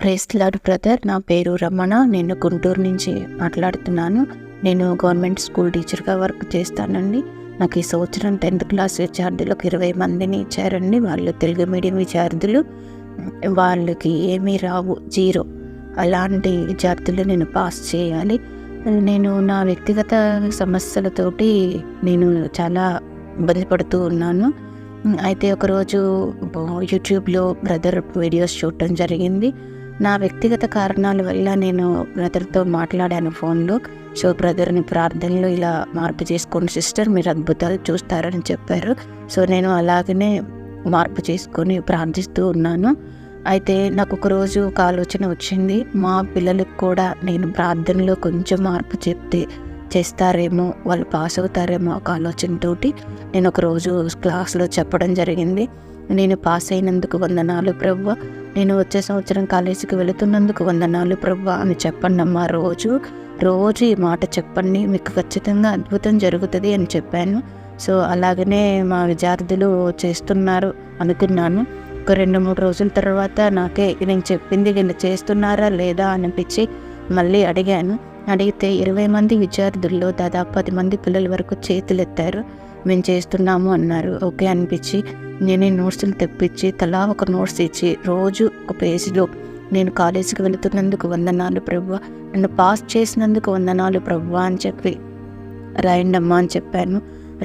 Praise lord brother. నా పేరు రమణ. నేను గుంటూరు నుంచి మాట్లాడుతున్నాను. నేను గవర్నమెంట్ స్కూల్ టీచర్గా వర్క్ చేస్తానండి. నాకు ఈ సంవత్సరం 10th క్లాస్ విద్యార్థులకు 20 మందిని ఇచ్చారండి. వాళ్ళు తెలుగు మీడియం విద్యార్థులు. వాళ్ళకి ఏమీ రావు, 0. అలాంటి విద్యార్థులు నేను పాస్ చేయాలి. నేను నా వ్యక్తిగత సమస్యలతోటి నేను చాలా ఇబ్బంది పడుతూ ఉన్నాను. అయితే ఒకరోజు యూట్యూబ్లో బ్రదర్ వీడియోస్ చూడటం జరిగింది. నా వ్యక్తిగత కారణాల వల్ల నేను బ్రదర్తో మాట్లాడాను ఫోన్లో. సో బ్రదర్ని ప్రార్థనలో ఇలా మార్పు చేసుకోండి సిస్టర్, మీరు అద్భుతాలు చూస్తారని చెప్పారు. సో నేను అలాగనే మార్పు చేసుకొని ప్రార్థిస్తూ ఉన్నాను. అయితే నాకు ఒకరోజు ఒక ఆలోచన వచ్చింది. మా పిల్లలకు కూడా నేను ప్రార్థనలో కొంచెం మార్పు చెప్తే చేస్తారేమో, వాళ్ళు పాస్ అవుతారేమో ఒక ఆలోచనతోటి నేను ఒకరోజు క్లాస్లో చెప్పడం జరిగింది. నేను పాస్ అయినందుకు వందనాలు ప్రభువా, నేను వచ్చే సంవత్సరం కాలేజీకి వెళుతున్నందుకు వందనాలు ప్రభువా అని చెప్పండి అమ్మా. రోజు ఈ మాట చెప్పండి, మీకు ఖచ్చితంగా అద్భుతం జరుగుతుంది అని చెప్పాను. సో అలాగనే మా విద్యార్థులు చేస్తున్నారు అనుకున్నాను. ఒక 2-3 రోజుల తర్వాత నాకే నేను చెప్పింది వీళ్ళు చేస్తున్నారా లేదా అనిపించి మళ్ళీ అడిగాను. అడిగితే 20 మంది విద్యార్థుల్లో దాదాపు 10 మంది పిల్లల వరకు చేతులు ఎత్తారు. మేము చేస్తున్నాము అన్నారు. ఓకే అనిపించి నేనే నోట్స్లు తెప్పించి తలా ఒక నోట్స్ ఇచ్చి రోజు ఒక పేజీలో నేను కాలేజీకి వెళుతున్నందుకు వందనాలు ప్రభువా, నన్ను పాస్ చేసినందుకు వందనాలు ప్రభువా అని చెప్పి రాయండి అమ్మా అని చెప్పాను.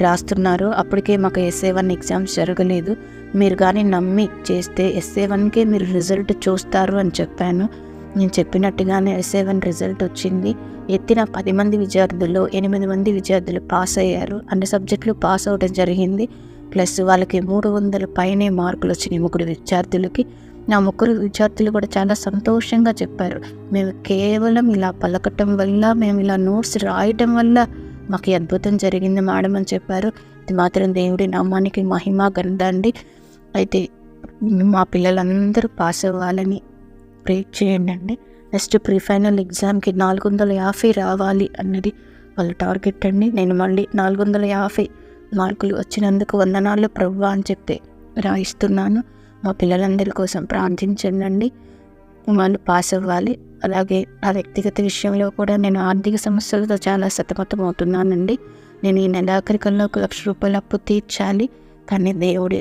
రాస్తున్నారు. అప్పటికే మాకు SA1 ఎగ్జామ్స్ జరగలేదు. మీరు కానీ నమ్మి చేస్తే SA1కే మీరు రిజల్ట్ చూస్తారు అని చెప్పాను. నేను చెప్పినట్టుగానే SA1 రిజల్ట్ వచ్చింది. ఎత్తిన 10 మంది విద్యార్థుల్లో 8 మంది విద్యార్థులు పాస్ అయ్యారు. అన్ని సబ్జెక్టులు పాస్ అవ్వడం జరిగింది. ప్లస్ వాళ్ళకి 300 పైనే మార్కులు వచ్చినాయి 3 విద్యార్థులకి. నా 3 విద్యార్థులు కూడా చాలా సంతోషంగా చెప్పారు, మేము కేవలం ఇలా పలకటం వల్ల, మేము ఇలా నోట్స్ రాయటం వల్ల మాకు ఈ అద్భుతం జరిగింది మేడం అని చెప్పారు. ఇది మాత్రం దేవుడి నామానికి మహిమ గండండి. అయితే మా పిల్లలందరూ పాస్ అవ్వాలని ప్రే చేయండి అండి. నెక్స్ట్ ప్రీఫైనల్ ఎగ్జామ్కి 450 రావాలి అన్నది వాళ్ళ టార్గెట్ అండి. నేను మళ్ళీ 450 మార్కులు వచ్చినందుకు వందనాలు ప్రభువా అని చెప్పి రాయిస్తున్నాను. మా పిల్లలందరి కోసం ప్రార్థించండి, వాళ్ళు పాస్ అవ్వాలి. అలాగే ఆ వ్యక్తిగత విషయంలో కూడా నేను ఆర్థిక సమస్యలతో చాలా సతమతం అవుతున్నానండి. నేను ఈ నెలాఖరికల్లో 1 లక్ష రూపాయలు అప్పు తీర్చాలి. కానీ దేవుడు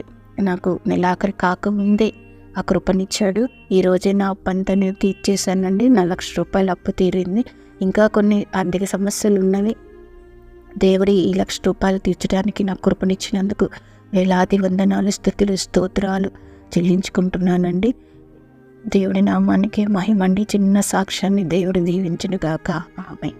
నాకు నెలాఖరి కాకముందే ఆ కృపనిచ్చాడు. ఈరోజే నా అప్పు అంతా నేను తీర్చేశానండి. 4 లక్ష రూపాయలు అప్పు తీరింది. ఇంకా కొన్ని ఆర్థిక సమస్యలు ఉన్నవి. దేవుడి ఈ 1 లక్ష రూపాయలు తీర్చడానికి నాకు కృపనిచ్చినందుకు వేలాది వందనాలు, స్తుతులు, స్తోత్రాలు చెల్లించుకుంటున్నానండి. దేవుడి నామానికి మహిమండి. చిన్న సాక్ష్యాన్ని దేవుడు దీవించును గాక. ఆమేన్.